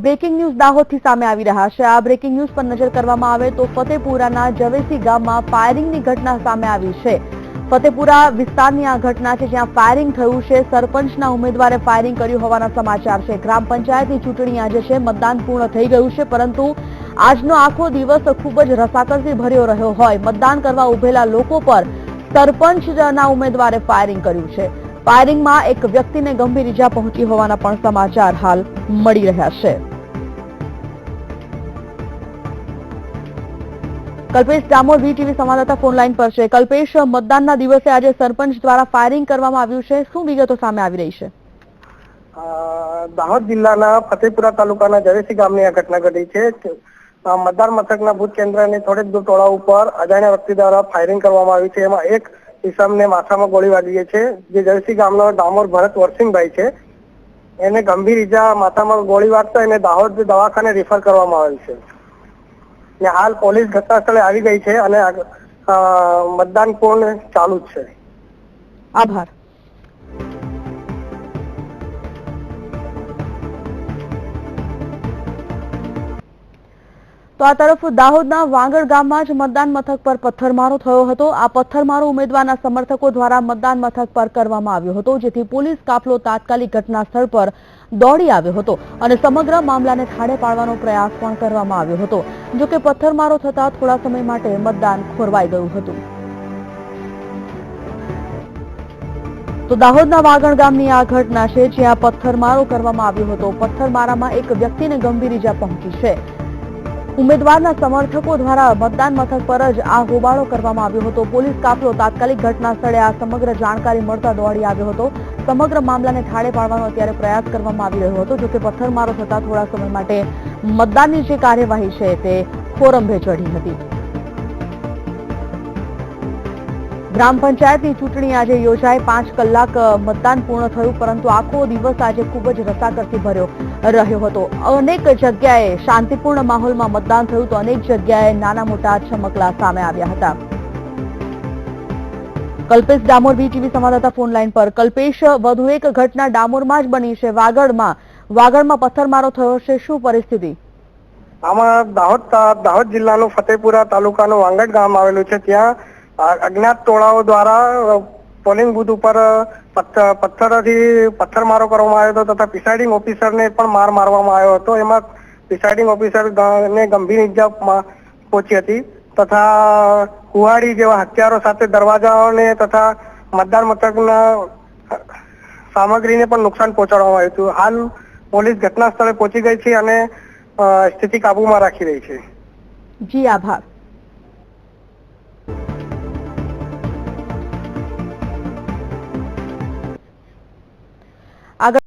Breaking news દાહોદથી સામે આવી રહ્યા છે। આ બ્રેકિંગ ન્યૂઝ પર નજર કરવામાં આવે તો ફતેપુરાના જવેસી ગામમાં ફાયરિંગની ઘટના સામે આવી છે। ફતેપુરા વિસ્તારની આ ઘટના છે જ્યાં ફાયરિંગ થયું છે। સરપંચના ઉમેદવારે ફાયરિંગ કર્યું હોવાના સમાચાર છે। ગ્રામ પંચાયતની ચૂંટણી આજે છે, મતદાન પૂર્ણ થઈ ગયું છે, પરંતુ આજનો આખો દિવસ ખૂબ જ રસાકસી ભર્યો રહ્યો હોય। મતદાન કરવા ઉભેલા લોકો પર સરપંચના ઉમેદવારે ફાયરિંગ કર્યું છે। ફાયરિંગમાં એક વ્યક્તિને ગંભીર ઈજા પહોંચી હોવાના પણ સમાચાર હાલ મળી રહ્યા છે। કલ્પેશ ડામોર વીટીવી સંવાદદાતા ફોન લાઈન પર છે। કલ્પેશ, મતદાનના દિવસે આજે સરપંચ દ્વારા ફાયરિંગ કરવામાં આવ્યું છે, શું વિગતો સામે આવી રહી છે? દાહોદ જિલ્લાના ફતેપુરા તાલુકાના જવેસી ગામની આ ઘટના ઘટી છે। મતદાન મથકના બૂથ કેન્દ્રની થોડેક દૂર ટોળા ઉપર અજાણ્યા વ્યક્તિ દ્વારા ફાયરિંગ કરવામાં આવી છે। એમાં એક ઈસમને માથામાં ગોળી વાગી છે, જે જવેસી ગામનો ડામોર ભરત વરસિંહભાઈ છે। એને ગંભીર ઈજા માથામાં ગોળી વાગતા એને દાહોદ દવાખાને રિફર કરવામાં આવેલ છે। હાલ પોલીસ ઘટના સ્થળે આવી ગઈ છે અને મતદાન પૂર્ણ ચાલુ જ છે। આભાર। તો આ તરફ દાહોદના વાંગડ ગામમાં જ મતદાન મથક પર પથ્થરમારો થયો હતો। આ પથ્થરમારો ઉમેદવારના સમર્થકો દ્વારા મતદાન મથક પર કરવામાં આવ્યો હતો, જેથી પોલીસ કાફલો તાત્કાલિક ઘટના સ્થળ પર દોડી આવ્યો હતો અને સમગ્ર મામલાને થાળે પાડવાનો પ્રયાસ પણ કરવામાં આવ્યો હતો। જોકે પથ્થરમારો થતા થોડા સમય માટે મતદાન ખોરવાઈ ગયું હતું। તો દાહોદના વાગણ ગામની આ ઘટના છે જ્યાં પથ્થરમારો કરવામાં આવ્યો હતો। પથ્થરમારામાં એક વ્યક્તિને ગંભીર ઈજા પહોંચી છે। ઉમેદવારના સમર્થકો દ્વારા મતદાન મથક પર જ આ હોબાળો કરવામાં આવ્યો હતો। પોલીસ કાફલો તાત્કાલિક ઘટના સ્થળે આ સમગ્ર જાણકારી મળતા દોડી આવ્યો હતો। સમગ્ર મામલાને થાળે પાડવાનો અત્યારે પ્રયાસ કરવામાં આવી રહ્યો હતો। જોકે પથ્થરમારો થતા થોડા સમય માટે મતદાનની જે કાર્યવાહી છે તે ખોરંભે ચઢી હતી। ગ્રામ પંચાયતની ચૂંટણી આજે યોજાઈ, 5 કલાક મતદાન પૂર્ણ થયું, પરંતુ આખો દિવસ આજે ખૂબ જ રસાકસી ભર્યો રહ્યો હતો। અનેક જગ્યાએ શાંતિપૂર્ણ માહોલમાં મતદાન થયું તો અનેક જગ્યાએ નાના મોટા ચમકલા સામે આવ્યા હતા। કલ્પેશ ડામોર વીટીવી સંવાદદાતા ફોન લાઈન પર। કલ્પેશ, વધુ એક ઘટના ડામોરમાં જ બની છે, વાગડમાં પથ્થરમારો થયો છે, શું પરિસ્થિતિ? આમાં દાહોદ જિલ્લાનું ફતેપુરા તાલુકાનું વાંગડ ગામ આવેલું છે। ત્યાં અજ્ઞાત ટોળાઓ દ્વારા પોલિંગ બૂથ ઉપર પથ્થરમારો કરવામાં આવ્યો હતો તથા પ્રિસાઇડિંગ ઓફિસરને પણ માર મારવામાં આવ્યો હતો। એમાં પ્રિસાઇડિંગ ઓફિસરને ગંભીર ઈજા પહોંચી હતી તથા કુહાડી જેવા હથિયારો સાથે દરવાજાઓને તથા મતદાન મથકના સામગ્રીને પણ નુકસાન પહોંચાડવામાં આવ્યું હતું। હાલ પોલીસ ઘટના સ્થળે પહોંચી ગઈ છે અને સ્થિતિ કાબુમાં રાખી રહી છે। જી આભાર।